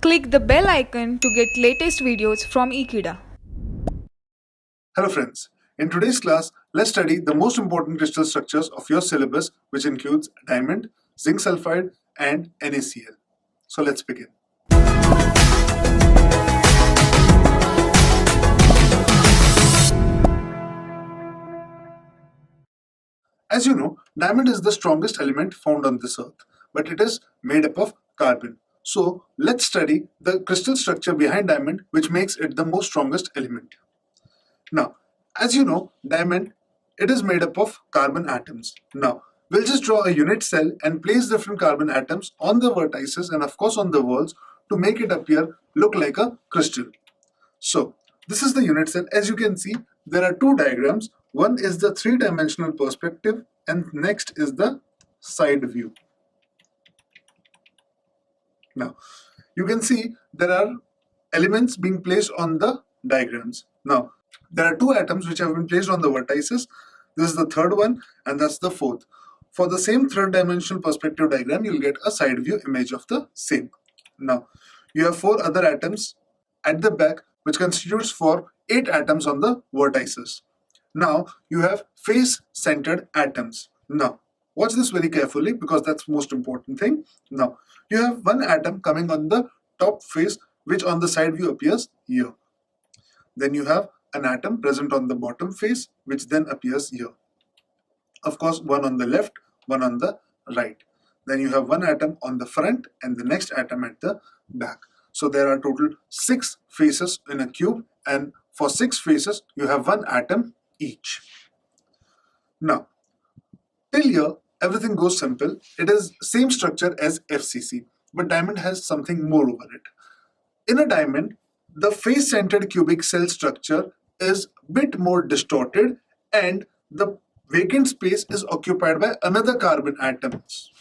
Click the bell icon to get latest videos from Ekeeda. Hello friends, in today's class, let's study the most important crystal structures of your syllabus, which includes diamond, zinc sulfide and NaCl. So let's begin. As you know, diamond is the strongest element found on this earth, but it is made up of carbon. So let's study the crystal structure behind diamond, which makes it the most strongest element. Now, as you know, diamond, it is made up of carbon atoms. Now, we'll just draw a unit cell and place different carbon atoms on the vertices and of course on the walls to make it look like a crystal. So, this is the unit cell. As you can see, there are two diagrams. One is the three-dimensional perspective and next is the side view. Now, you can see there are elements being placed on the diagrams. Now, there are two atoms which have been placed on the vertices. This is the third one and that's the fourth. For the same third-dimensional perspective diagram, you'll get a side view image of the same. Now, you have four other atoms at the back which constitutes for 8 atoms on the vertices. Now, you have face-centered atoms. Now, watch this very carefully because that's the most important thing. Now, you have one atom coming on the top face which on the side view appears here. Then you have an atom present on the bottom face which then appears here. Of course, one on the left, one on the right. Then you have one atom on the front and the next atom at the back. So there are total 6 faces in a cube, and for 6 faces you have one atom each. Now, till here everything goes simple. It is same structure as FCC, but diamond has something more over it. In a diamond, the face-centered cubic cell structure is bit more distorted and the vacant space is occupied by another carbon atoms.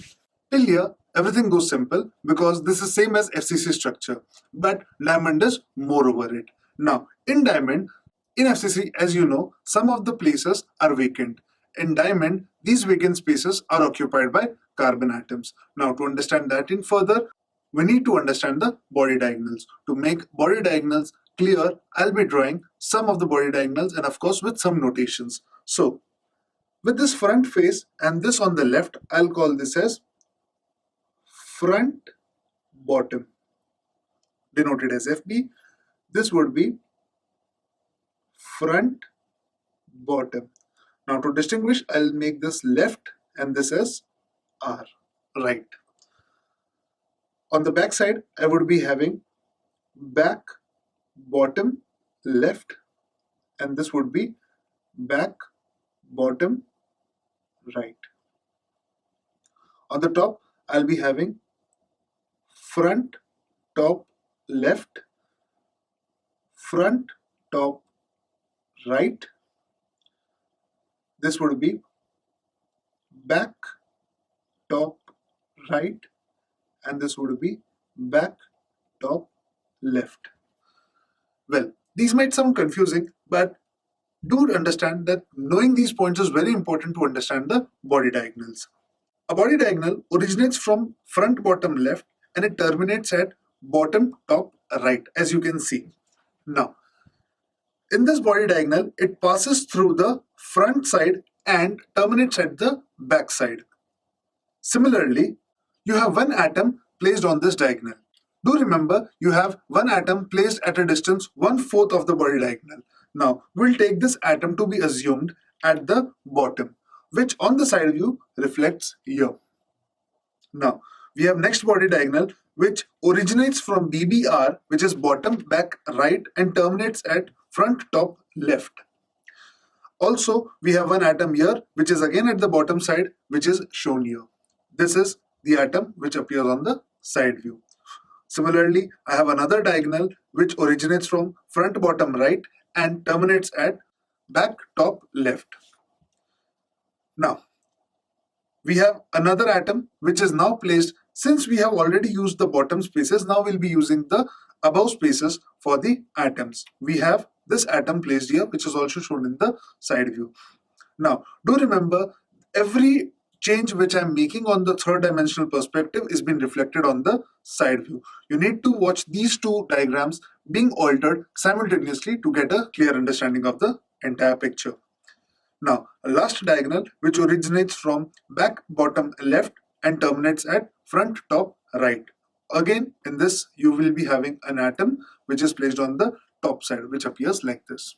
Till here, everything goes simple because this is same as FCC structure, but diamond is more over it. Now, in diamond, in FCC, as you know, some of the places are vacant. In diamond, these vacant spaces are occupied by carbon atoms. Now, to understand that in further, we need to understand the body diagonals. To make body diagonals clear, I'll be drawing some of the body diagonals and of course with some notations. So, with this front face and this on the left, I'll call this as front bottom, denoted as FB. This would be front bottom. Now to distinguish, I'll make this left and this as R, right. On the back side, I would be having back bottom left and this would be back bottom right. On the top, I'll be having front top left, front top right. This would be back top right and this would be back top left. Well, these might sound confusing, but do understand that knowing these points is very important to understand the body diagonals. A body diagonal originates from front bottom left and it terminates at bottom top right, as you can see. Now, in this body diagonal, it passes through the front side and terminates at the back side. Similarly, you have one atom placed on this diagonal. Do remember, you have one atom placed at a distance 1/4 of the body diagonal. Now, we'll take this atom to be assumed at the bottom, which on the side view reflects here. Now, we have next body diagonal which originates from BBR, which is bottom back right and terminates at front top left. Also, we have one atom here which is again at the bottom side, which is shown here. This is the atom which appears on the side view. Similarly, I have another diagonal which originates from front bottom right and terminates at back top left. Now, we have another atom which is now placed, since we have already used the bottom spaces, now we'll be using the above spaces for the atoms. We have this atom placed here which is also shown in the side view. Now, do remember, every change which I'm making on the third dimensional perspective is being reflected on the side view. You need to watch these two diagrams being altered simultaneously to get a clear understanding of the entire picture. Now, a last diagonal which originates from back bottom left and terminates at front top right. Again, in this you will be having an atom which is placed on the top side, which appears like this.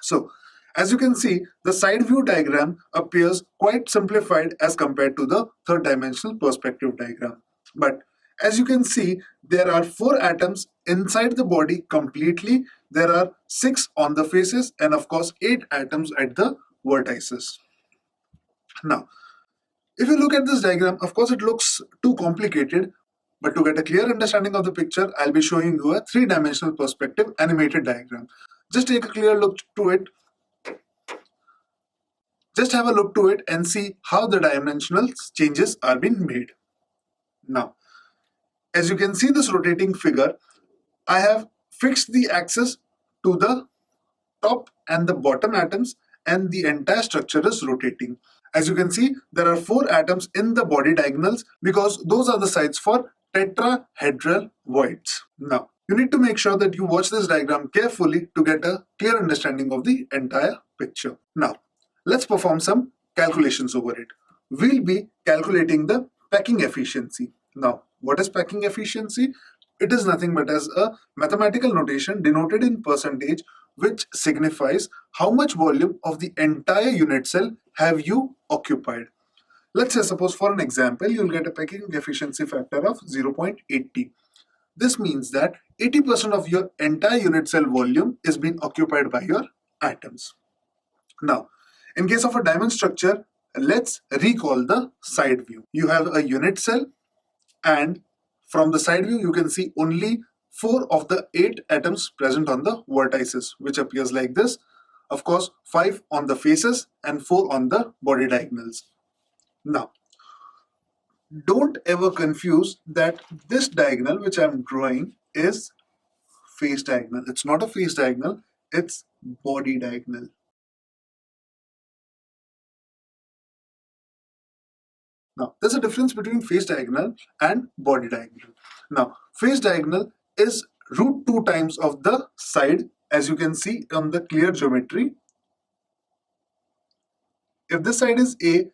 So, as you can see, the side view diagram appears quite simplified as compared to the third dimensional perspective diagram. But as you can see, there are 4 atoms inside the body completely. There are 6 on the faces and of course 8 atoms at the vertices. Now, if you look at this diagram, of course it looks too complicated, but to get a clear understanding of the picture, I'll be showing you a 3-dimensional perspective animated diagram. Just take a clear look to it. Just have a look to it and see how the dimensional changes are being made. Now, as you can see this rotating figure, I have fixed the axis to the top and the bottom atoms and the entire structure is rotating. As you can see, there are 4 atoms in the body diagonals because those are the sites for tetrahedral voids. Now, you need to make sure that you watch this diagram carefully to get a clear understanding of the entire picture. Now, let's perform some calculations over it. We'll be calculating the packing efficiency. Now, what is packing efficiency? It is nothing but as a mathematical notation denoted in percentage, which signifies how much volume of the entire unit cell have you occupied. Let's say, suppose for an example, you'll get a packing efficiency factor of 0.80. This means that 80% of your entire unit cell volume is being occupied by your atoms. Now, in case of a diamond structure, let's recall the side view. You have a unit cell and from the side view you can see only 4 of the 8 atoms present on the vertices, which appears like this. Of course, 5 on the faces and 4 on the body diagonals. Now, don't ever confuse that this diagonal which I'm drawing is face diagonal. It's not a face diagonal, it's body diagonal. Now, there's a difference between face diagonal and body diagonal. Now, face diagonal is root 2 times of the side, as you can see on the clear geometry. If this side is A,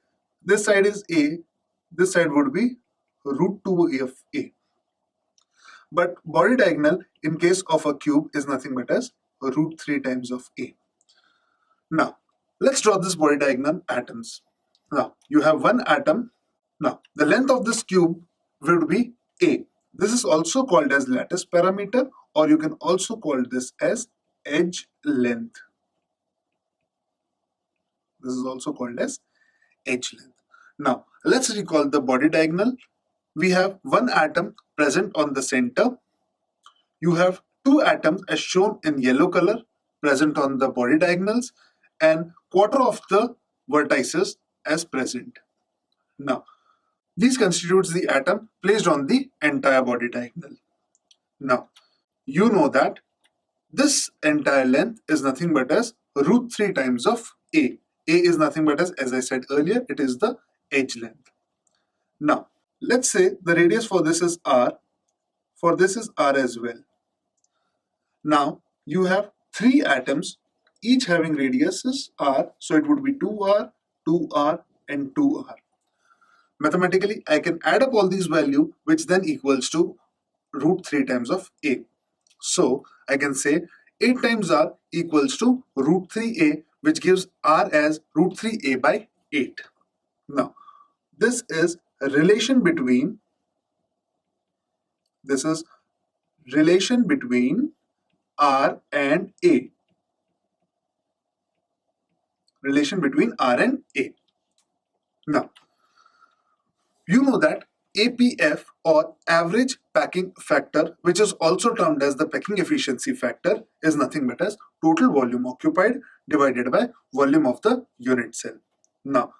this side is A, this side would be root 2 of A. But body diagonal in case of a cube is nothing but as root 3 times of A. Now, let's draw this body diagonal atoms. Now, you have one atom. Now, the length of this cube would be A. This is also called as lattice parameter, or you can also call this as edge length. This is also called as edge length. Now, let's recall the body diagonal. We have one atom present on the center. You have 2 atoms as shown in yellow color present on the body diagonals and quarter of the vertices as present. Now, these constitutes the atom placed on the entire body diagonal. Now, you know that this entire length is nothing but as root 3 times of A. A is nothing but as I said earlier, it is the edge length. Now, let's say the radius for this is R. For this is R as well. Now, you have 3 atoms, each having radiuses R. So it would be 2R, 2R and 2R. Mathematically, I can add up all these values, which then equals to root 3 times of A. So, I can say 8 times R equals to root 3A, which gives R as root 3A by 8. Now, this is a relation between R and A. Relation between R and A. Now, you know that APF or average packing factor, which is also termed as the packing efficiency factor, is nothing but as total volume occupied divided by volume of the unit cell. Now,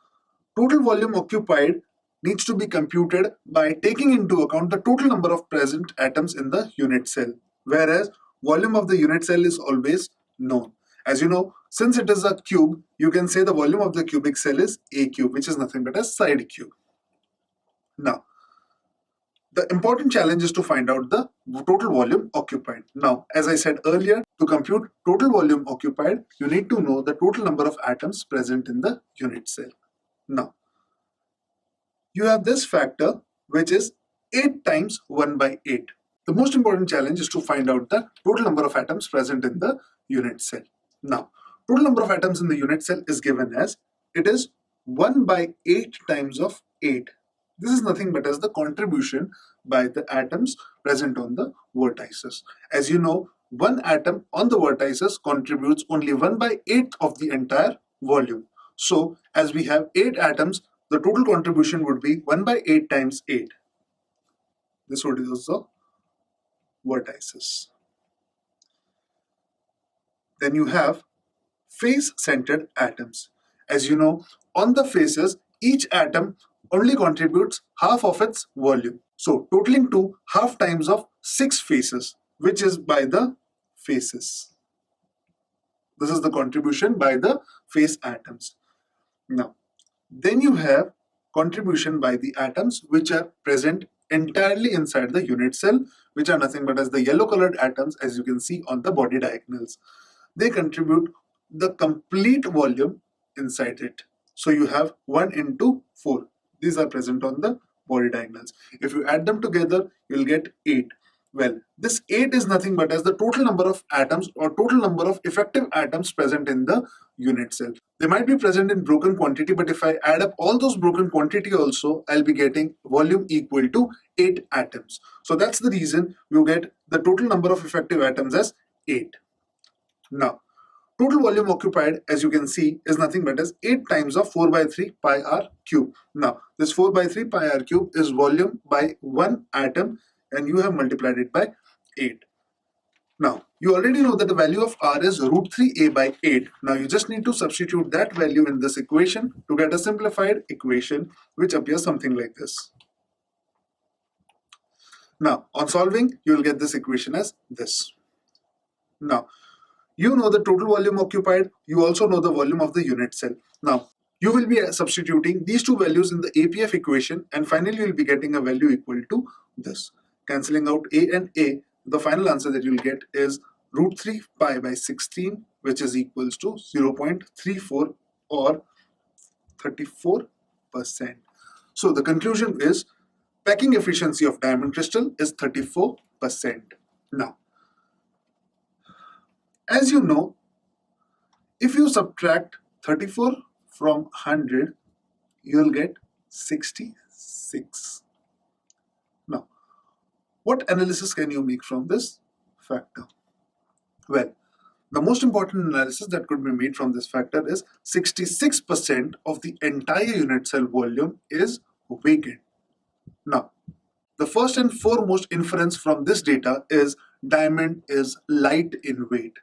total volume occupied needs to be computed by taking into account the total number of present atoms in the unit cell, whereas volume of the unit cell is always known. As you know, since it is a cube, you can say the volume of the cubic cell is A cube, which is nothing but a side cube. Now, the important challenge is to find out the total volume occupied. Now, as I said earlier, to compute total volume occupied, you need to know the total number of atoms present in the unit cell. Now, you have this factor which is 8 times 1 by 8. The most important challenge is to find out the total number of atoms present in the unit cell. Now, total number of atoms in the unit cell is given as it is 1 by 8 times of 8. This is nothing but as the contribution by the atoms present on the vertices. As you know, one atom on the vertices contributes only 1 by 8 of the entire volume. So, as we have 8 atoms, the total contribution would be 1 by 8 times 8. This would be the vertices. Then you have face-centered atoms. As you know, on the faces, each atom only contributes half of its volume. So totaling to half times of 6 faces, which is by the faces. This is the contribution by the face atoms. Now, then you have contribution by the atoms which are present entirely inside the unit cell, which are nothing but as the yellow colored atoms, as you can see on the body diagonals. They contribute the complete volume inside it. So you have 1 into 4. These are present on the body diagonals. If you add them together, you'll get 8. Well, this 8 is nothing but as the total number of atoms or total number of effective atoms present in the unit cell. They might be present in broken quantity, but if I add up all those broken quantity also, I'll be getting volume equal to 8 atoms. So that's the reason you get the total number of effective atoms as 8. Now, total volume occupied, as you can see, is nothing but as 8 times of 4 by 3 pi r cube. Now, this 4 by 3 pi r cube is volume by one atom, and you have multiplied it by 8. Now, you already know that the value of r is root 3a by 8. Now, you just need to substitute that value in this equation to get a simplified equation which appears something like this. Now, on solving, you will get this equation as this. Now, you know the total volume occupied, you also know the volume of the unit cell. Now, you will be substituting these two values in the APF equation, and finally you will be getting a value equal to this. Cancelling out a and a, the final answer that you will get is root 3 pi by 16, which is equals to 0.34 or 34%. So the conclusion is packing efficiency of diamond crystal is 34%. Now, as you know, if you subtract 34 from 100, you'll get 66. Now, what analysis can you make from this factor? Well, the most important analysis that could be made from this factor is 66% of the entire unit cell volume is vacant. Now, the first and foremost inference from this data is diamond is light in weight.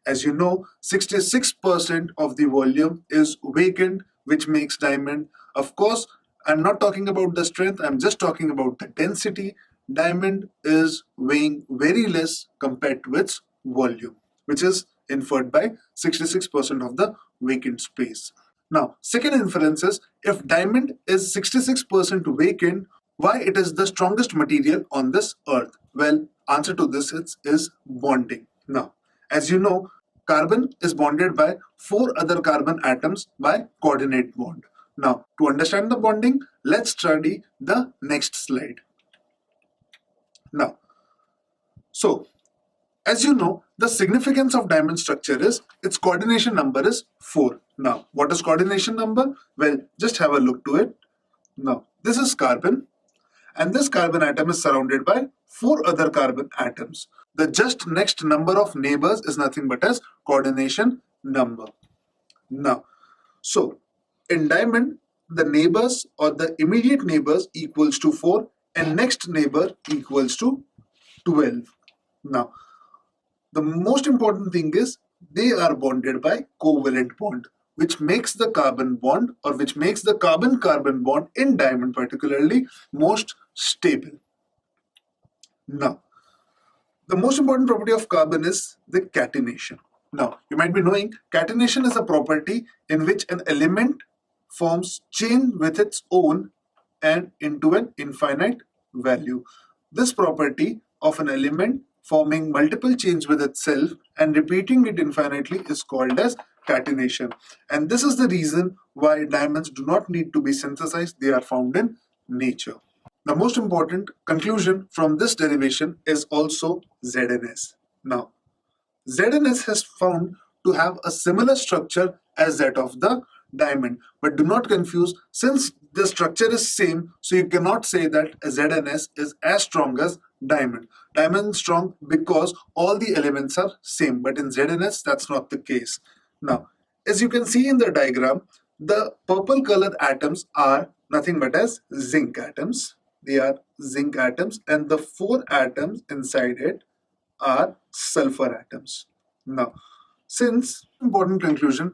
As you know, 66% of the volume is vacant, which makes diamond. Of course, I'm not talking about the strength, I'm just talking about the density. Diamond is weighing very less compared to its volume, which is inferred by 66% of the vacant space. Now, second inference is if diamond is 66% vacant, why it is the strongest material on this earth? Well, answer to this is bonding. Now, as you know, carbon is bonded by 4 other carbon atoms by coordinate bond. Now, to understand the bonding, let's study the next slide. Now, so, as you know, the significance of diamond structure is its coordination number is 4. Now, what is coordination number? Well, just have a look to it. Now, this is carbon, and this carbon atom is surrounded by 4 other carbon atoms. The just next number of neighbors is nothing but as coordination number. Now, so in diamond, the neighbors or the immediate neighbors equals to 4 and next neighbor equals to 12. Now, the most important thing is they are bonded by covalent bond, which makes the carbon bond or which makes the carbon-carbon bond in diamond particularly most stable. Now, the most important property of carbon is the catenation. Now, you might be knowing catenation is a property in which an element forms chain with its own and into an infinite value. This property of an element forming multiple chains with itself and repeating it infinitely is called as catenation. And this is the reason why diamonds do not need to be synthesized, they are found in nature. The most important conclusion from this derivation is also ZNS. Now, ZNS has found to have a similar structure as that of the diamond. But do not confuse, since the structure is same, so you cannot say that ZNS is as strong as diamond. Diamond is strong because all the elements are same, but in ZNS that's not the case. Now, as you can see in the diagram, the purple colored atoms are nothing but as zinc atoms. They are zinc atoms, and the 4 atoms inside it are sulfur atoms. Now, since important conclusion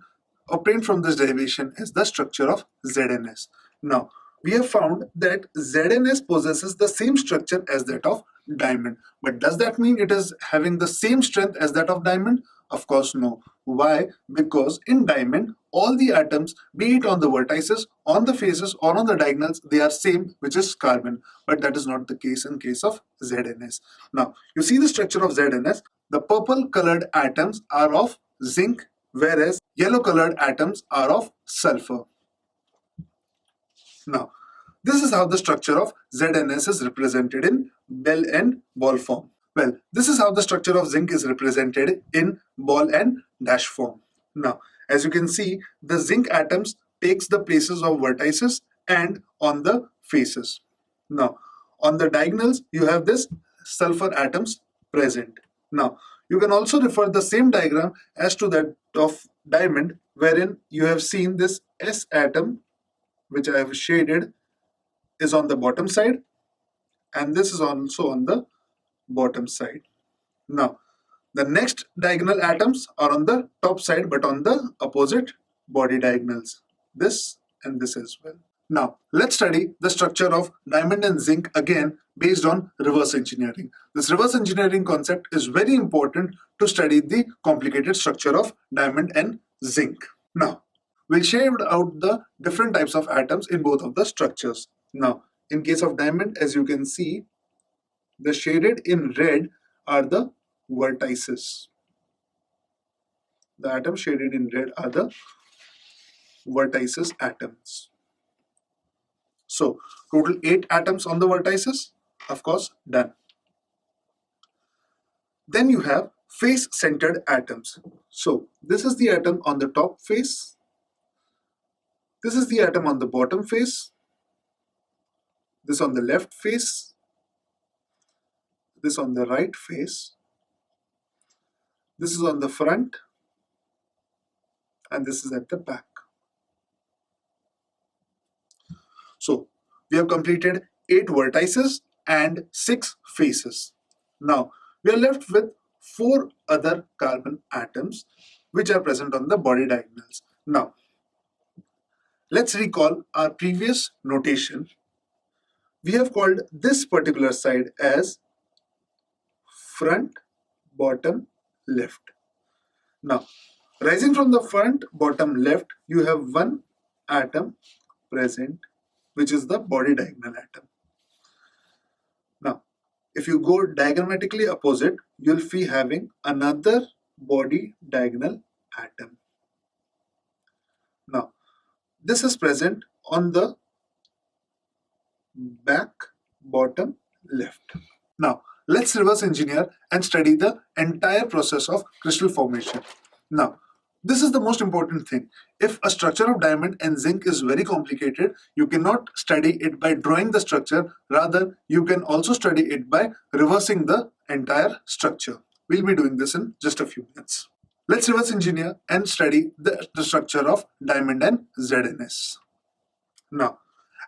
obtained from this derivation is the structure of ZNS. Now, we have found that ZNS possesses the same structure as that of diamond. But does that mean it is having the same strength as that of diamond? Of course, no. Why? Because in diamond, all the atoms, be it on the vertices, on the faces, or on the diagonals, they are same, which is carbon. But that is not the case in case of ZNS. Now, you see the structure of ZNS. The purple colored atoms are of zinc, whereas yellow colored atoms are of sulfur. Now, this is how the structure of ZNS is represented in bell and ball form. Well, this is how the structure of zinc is represented in ball and dash form. Now, as you can see, the zinc atoms takes the places of vertices and on the faces. Now, on the diagonals, you have this sulfur atoms present. Now, you can also refer the same diagram as to that of diamond, wherein you have seen this S atom, which I have shaded, is on the bottom side, and this is also on the bottom side. Now, the next diagonal atoms are on the top side but on the opposite body diagonals, this and this as well. Now, let's study the structure of diamond and zinc again based on reverse engineering. This reverse engineering concept is very important to study the complicated structure of diamond and zinc. Now, we'll shade out the different types of atoms in both of the structures. Now, in case of diamond, as you can see, the shaded in red are the vertices. The atoms shaded in red are the vertices atoms. So, total 8 atoms on the vertices, of course, done. Then you have face-centered atoms. So, this is the atom on the top face. This is the atom on the bottom face. This on the left face. This on the right face. This is on the front. And this is at the back. So, we have completed 8 vertices and 6 faces. Now, we are left with 4 other carbon atoms which are present on the body diagonals. Now, let's recall our previous notation. We have called this particular side as front, bottom, left. Now, rising from the front, bottom, left, you have one atom present, which is the body diagonal atom. Now, if you go diagrammatically opposite, you'll be having another body diagonal atom. Now, this is present on the back, bottom, left. Now, let's reverse engineer and study the entire process of crystal formation. Now, this is the most important thing. If a structure of diamond and zinc is very complicated, you cannot study it by drawing the structure. Rather, you can also study it by reversing the entire structure. We'll be doing this in just a few minutes. Let's reverse engineer and study the structure of diamond and ZNS. Now,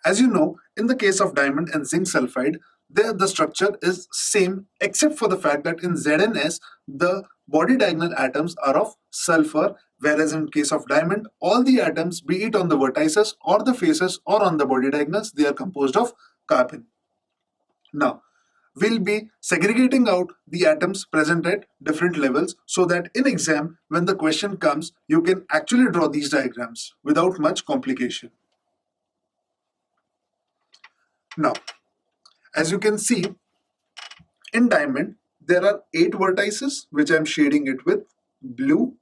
as you know, in the case of diamond and zinc sulfide, the structure is same except for the fact that in ZNS, the body diagonal atoms are of sulfur, whereas in case of diamond, all the atoms, be it on the vertices or the faces or on the body diagonals, they are composed of carbon. Now, we'll be segregating out the atoms present at different levels so that in exam, when the question comes, you can actually draw these diagrams without much complication. Now, as you can see, in diamond, there are 8 vertices, which I'm shading it with blue.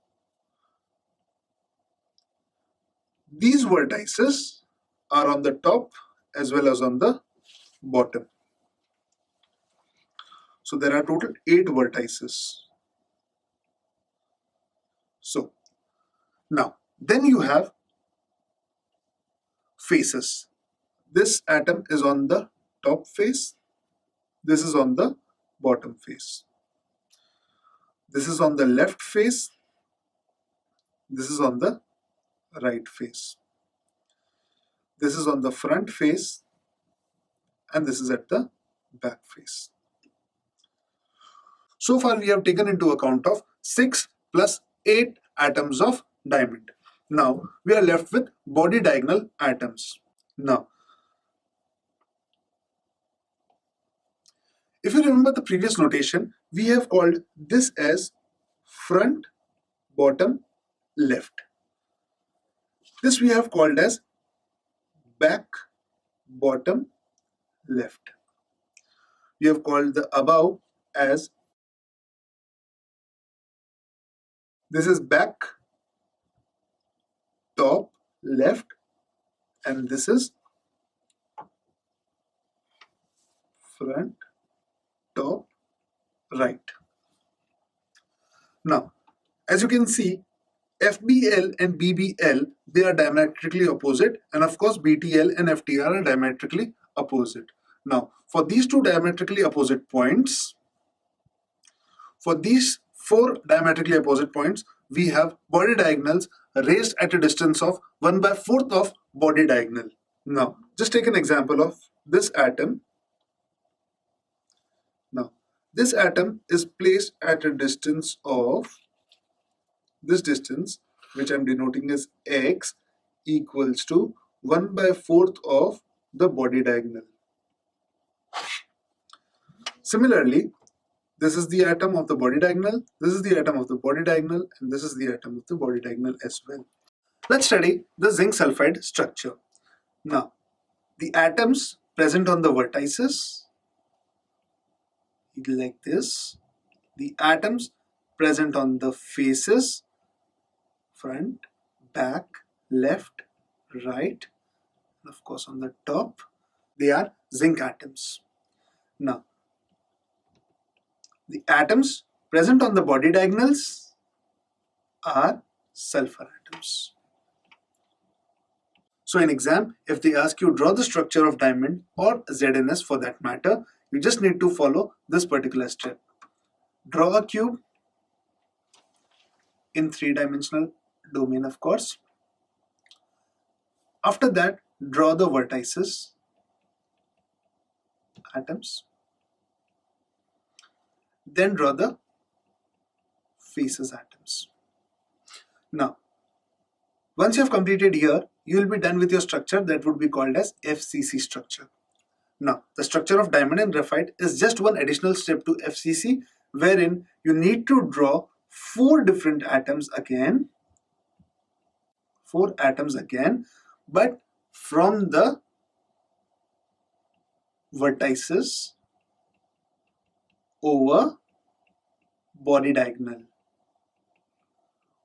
These vertices are on the top as well as on the bottom. So there are total 8 vertices. So now, then you have faces. This atom is on the top face. This is on the bottom face. This is on the left face. This is on the right face. This is on the front face. And this is at the back face. So far we have taken into account of 6 plus 8 atoms of diamond. Now we are left with body diagonal atoms. Now, if you remember the previous notation, we have called this as front, bottom, left. This we have called as back, bottom, left. We have called the above as this is back, top, left, and this is front, top, right. Now, as you can see, FBL and BBL, they are diametrically opposite, and of course BTL and FTR are diametrically opposite. Now, for these two diametrically opposite points, for these 4 diametrically opposite points, we have body diagonals raised at a distance of 1/4 of body diagonal. Now, just take an example of this atom. Now, this atom is placed at a distance of this distance, which I'm denoting as x, equals to 1/4 of the body diagonal. Similarly, this is the atom of the body diagonal, this is the atom of the body diagonal, and this is the atom of the body diagonal as well. Let's study the zinc sulfide structure. Now, the atoms present on the vertices, like this, the atoms present on the faces, front, back, left, right, and of course on the top, they are zinc atoms. Now, the atoms present on the body diagonals are sulfur atoms. So in exam, if they ask you draw the structure of diamond or ZNS for that matter, you just need to follow this particular step. Draw a cube in 3-dimensional domain, of course. After that, draw the vertices, atoms. Then draw the faces, atoms. Now, once you have completed here, you will be done with your structure that would be called as FCC structure. Now, the structure of diamond and graphite is just one additional step to FCC, wherein you need to draw 4 different atoms again, 4 atoms again, but from the vertices over body diagonal.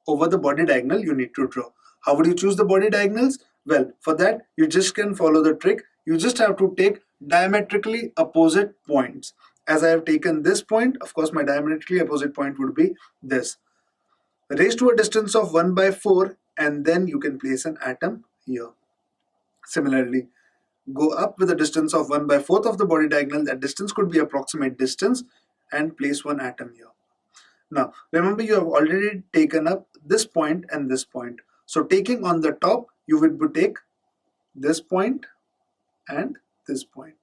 Over the body diagonal you need to draw. How would you choose the body diagonals? Well, for that you just can follow the trick. You just have to take diametrically opposite points. As I have taken this point, of course my diametrically opposite point would be this. Raised to a distance of 1/4, and then you can place an atom here. Similarly, go up with a distance of 1/4 of the body diagonal. That distance could be approximate distance, and place one atom here. Now, remember you have already taken up this point and this point. So taking on the top, you would take this point and this point.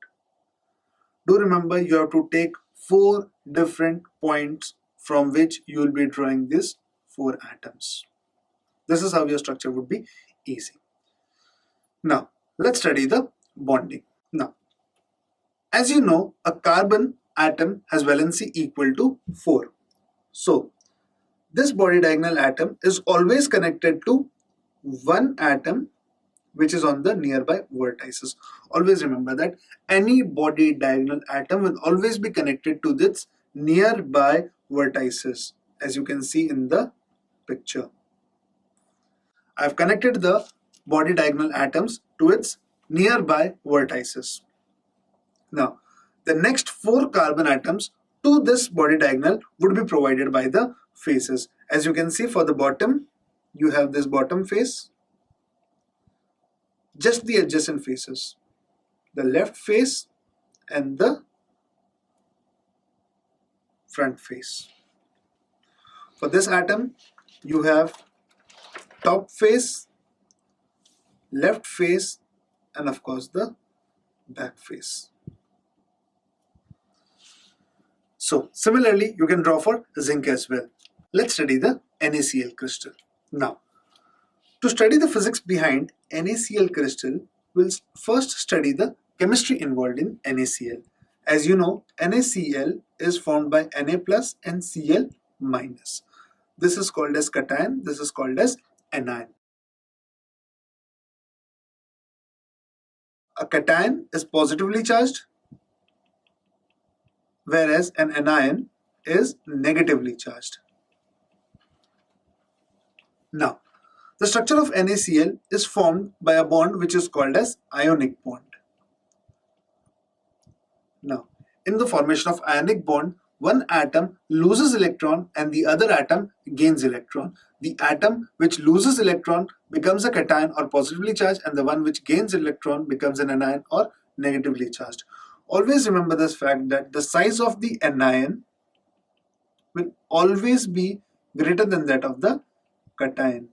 Do remember you have to take 4 different points from which you will be drawing these 4 atoms. This is how your structure would be easy. Now, let's study the bonding. Now, as you know, a carbon atom has valency equal to 4. So this body diagonal atom is always connected to one atom which is on the nearby vertices. Always remember that any body diagonal atom will always be connected to its nearby vertices, as you can see in the picture. I've connected the body diagonal atoms to its nearby vertices. Now, the next 4 carbon atoms to this body diagonal would be provided by the faces. As you can see, for the bottom, you have this bottom face, just the adjacent faces, the left face and the front face. For this atom, you have top face, left face, and of course the back face. So similarly, you can draw for zinc as well. Let's study the NaCl crystal. Now, to study the physics behind NaCl crystal, we'll first study the chemistry involved in NaCl. As you know, NaCl is formed by Na plus and Cl minus. This is called as cation, this is called as anion. A cation is positively charged, whereas an anion is negatively charged. Now, the structure of NaCl is formed by a bond which is called as ionic bond. Now, in the formation of ionic bond, one atom loses electron and the other atom gains electron. The atom which loses electron becomes a cation or positively charged, and the one which gains electron becomes an anion or negatively charged. Always remember this fact that the size of the anion will always be greater than that of the cation.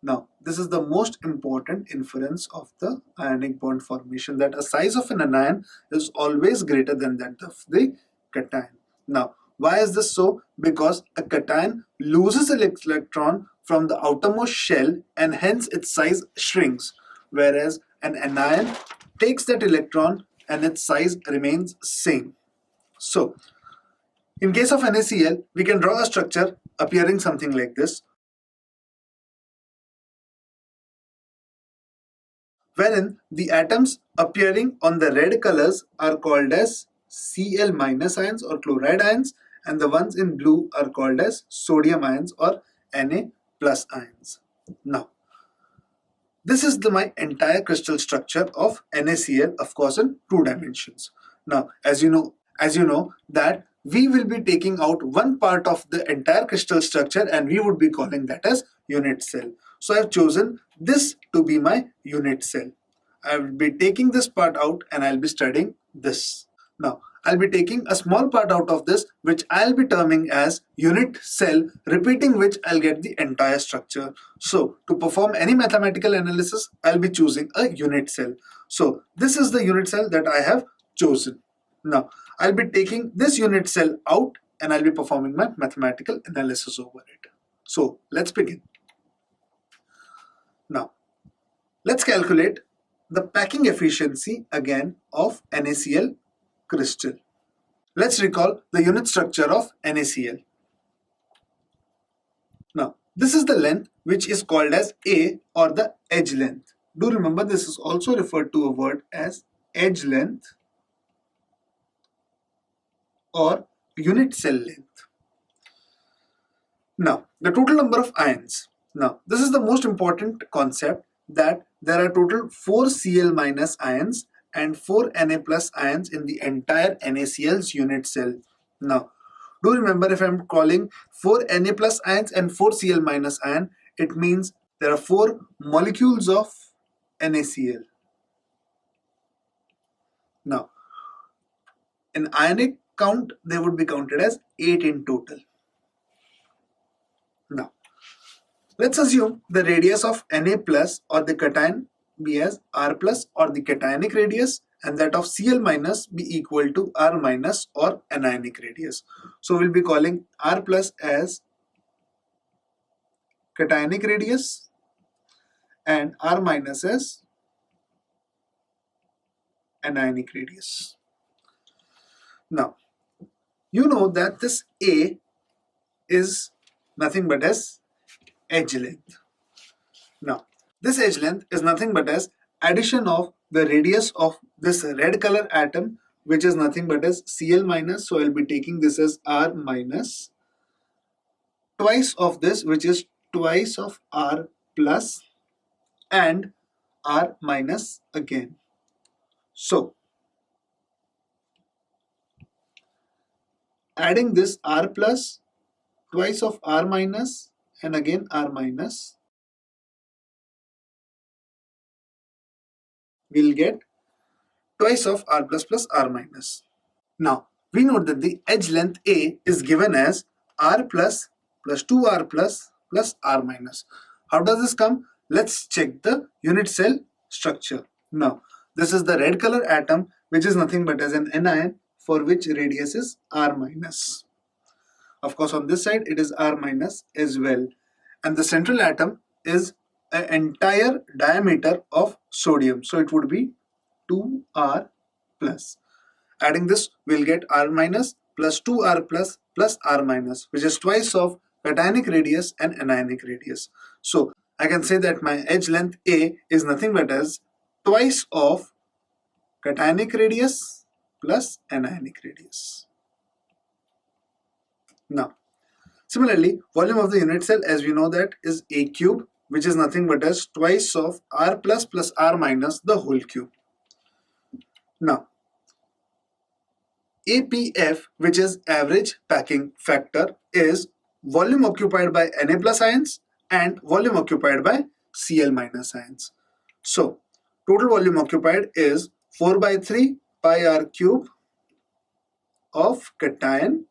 Now, this is the most important inference of the ionic bond formation, that a size of an anion is always greater than that of the cation. Now, why is this so? Because a cation loses an electron from the outermost shell and hence its size shrinks, whereas an anion takes that electron and its size remains same. So, in case of NaCl, we can draw a structure appearing something like this, wherein the atoms appearing on the red colors are called as Cl minus ions or chloride ions, and the ones in blue are called as sodium ions or Na plus ions. Now, this is my entire crystal structure of NaCl, of course, in 2 dimensions. Now, as you know that we will be taking out one part of the entire crystal structure and we would be calling that as unit cell. So I have chosen this to be my unit cell. I will be taking this part out and I'll be studying this. Now, I'll be taking a small part out of this which I'll be terming as unit cell, repeating which I'll get the entire structure. So, to perform any mathematical analysis, I'll be choosing a unit cell. So, this is the unit cell that I have chosen. Now, I'll be taking this unit cell out and I'll be performing my mathematical analysis over it. So, let's begin. Now, let's calculate the packing efficiency again of NaCl crystal. Let's recall the unit structure of NaCl. Now, this is the length which is called as A or the edge length. Do remember this is also referred to a word as edge length or unit cell length. Now, the total number of ions. Now, this is the most important concept, that there are total 4 Cl minus ions and 4 Na plus ions in the entire NaCl's unit cell. Now, do remember, if I'm calling 4 Na plus ions and 4 Cl minus ion, it means there are 4 molecules of NaCl. Now, in ionic count, they would be counted as 8 in total. Now, let's assume the radius of Na plus or the cation be as R plus or the cationic radius, and that of Cl minus be equal to R minus or anionic radius. So we'll be calling R plus as cationic radius and R minus as anionic radius. Now, You know that this A is nothing but as edge length. Now, this edge length is nothing but as addition of the radius of this red color atom, which is nothing but as Cl minus. So I'll be taking this as R minus, twice of this, which is twice of R plus, and R minus again. So adding this R plus, twice of R minus, and again R minus, we'll get twice of R plus plus R minus. Now, we note that the edge length A is given as R plus 2R plus R minus. How does this come? Let's check the unit cell structure. Now, this is the red color atom, which is nothing but as an anion, for which radius is R minus. Of course, on this side it is R minus as well. And the central atom is an entire diameter of sodium. So it would be 2R plus. Adding this, we'll get R minus plus 2R plus R minus, which is twice of cationic radius and anionic radius. So I can say that my edge length A is nothing but as twice of cationic radius plus anionic radius. Now, similarly, volume of the unit cell, as we know, that is A cube, which is nothing but as twice of R plus R minus the whole cube. Now, APF, which is average packing factor, is volume occupied by Na plus ions and volume occupied by Cl minus ions. So, total volume occupied is 4 by 3 pi r cube of cation,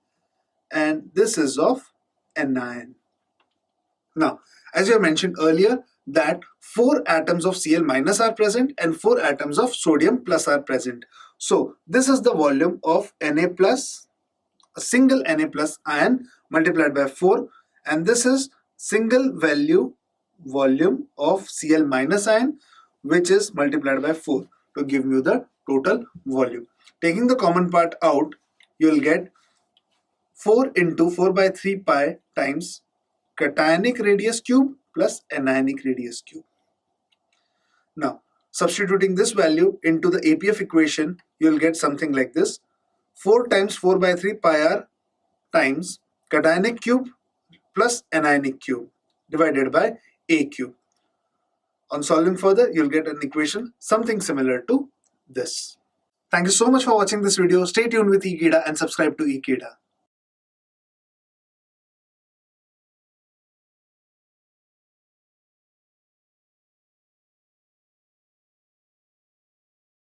and this is of anion. Now, as you mentioned earlier, that 4 atoms of Cl minus are present and 4 atoms of sodium plus are present. So this is the volume of Na plus, a single Na plus ion multiplied by 4, and this is single value volume of Cl minus ion, which is multiplied by 4 to give you the total volume. Taking the common part out, you will get 4 into 4 by 3 pi times cationic radius cube plus anionic radius cube. Now, substituting this value into the APF equation, you will get something like this: 4 times 4 by 3 pi r times cationic cube plus anionic cube divided by A cube. On solving further, you'll get an equation something similar to this. Thank you so much for watching this video. Stay tuned with Ekeeda and subscribe to Ekeeda.